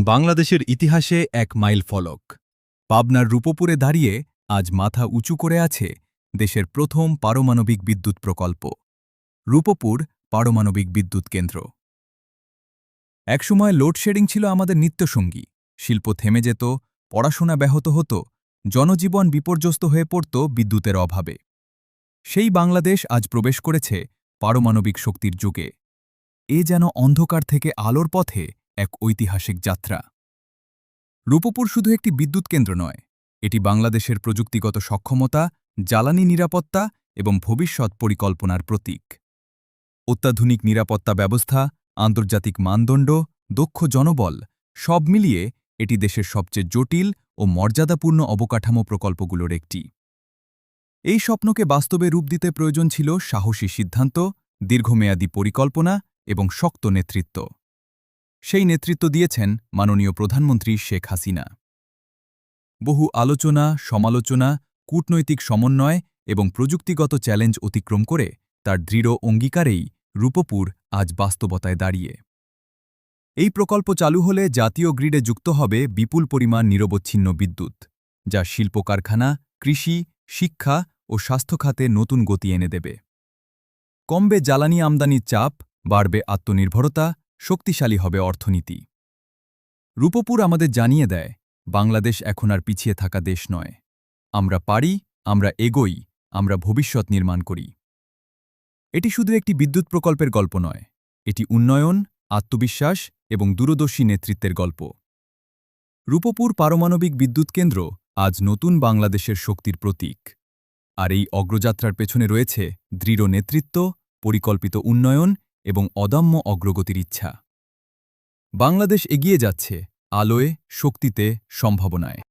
বাংলাদেশের ইতিহাসে এক মাইল ফলক। পাবনার রূপপুরে দাঁড়িয়ে আজ মাথা উঁচু করে আছে দেশের প্রথম পারমাণবিক বিদ্যুৎ প্রকল্প রূপপুর পারমাণবিক বিদ্যুৎ কেন্দ্র। একসময় লোডশেডিং ছিল আমাদের নিত্যসঙ্গী। শিল্প থেমে যেত, পড়াশোনা ব্যাহত হতো, জনজীবন বিপর্যস্ত হয়ে পড়ত বিদ্যুতের অভাবে। সেই বাংলাদেশ আজ প্রবেশ করেছে পারমাণবিক শক্তির যুগে। এ যেন অন্ধকার থেকে আলোর পথে এক ঐতিহাসিক যাত্রা। রূপপুর শুধু একটি বিদ্যুৎ কেন্দ্র নয়, এটি বাংলাদেশের প্রযুক্তিগত সক্ষমতা, জ্বালানি নিরাপত্তা এবং ভবিষ্যৎ পরিকল্পনার প্রতীক। অত্যাধুনিক নিরাপত্তা ব্যবস্থা, আন্তর্জাতিক মানদণ্ড, দক্ষ জনবল সব মিলিয়ে এটি দেশের সবচেয়ে জটিল ও মর্যাদাপূর্ণ অবকাঠামো প্রকল্পগুলোর একটি। এই স্বপ্নকে বাস্তবে রূপ দিতে প্রয়োজন ছিল সাহসী সিদ্ধান্ত, দীর্ঘমেয়াদী পরিকল্পনা এবং শক্ত নেতৃত্ব। সেই নেতৃত্ব দিয়েছেন মাননীয় প্রধানমন্ত্রী শেখ হাসিনা। বহু আলোচনা, সমালোচনা, কূটনৈতিক সমন্বয় এবং প্রযুক্তিগত চ্যালেঞ্জ অতিক্রম করে তার দৃঢ় অঙ্গীকারেই রূপপুর আজ বাস্তবতায় দাঁড়িয়ে। এই প্রকল্প চালু হলে জাতীয় গ্রিডে যুক্ত হবে বিপুল পরিমাণ নিরবচ্ছিন্ন বিদ্যুৎ, যা শিল্প কারখানা, কৃষি, শিক্ষা ও স্বাস্থ্য খাতে নতুন গতি এনে দেবে। কমবে জ্বালানি আমদানির চাপ, বাড়বে আত্মনির্ভরতা, শক্তিশালী হবে অর্থনীতি। রূপপুর আমাদের জানিয়ে দেয়, বাংলাদেশ এখন আর পিছিয়ে থাকা দেশ নয়। আমরা পারি, আমরা এগোই, আমরা ভবিষ্যৎ নির্মাণ করি। এটি শুধু একটি বিদ্যুৎ প্রকল্পের গল্প নয়, এটি উন্নয়ন, আত্মবিশ্বাস এবং দূরদর্শী নেতৃত্বের গল্প। রূপপুর পারমাণবিক বিদ্যুৎ কেন্দ্র আজ নতুন বাংলাদেশের শক্তির প্রতীক। আর এই অগ্রযাত্রার পেছনে রয়েছে দৃঢ় নেতৃত্ব, পরিকল্পিত উন্নয়ন এবং অদম্য অগ্রগতির ইচ্ছা। বাংলাদেশ এগিয়ে যাচ্ছে আলোয়, শক্তিতে, সম্ভাবনায়।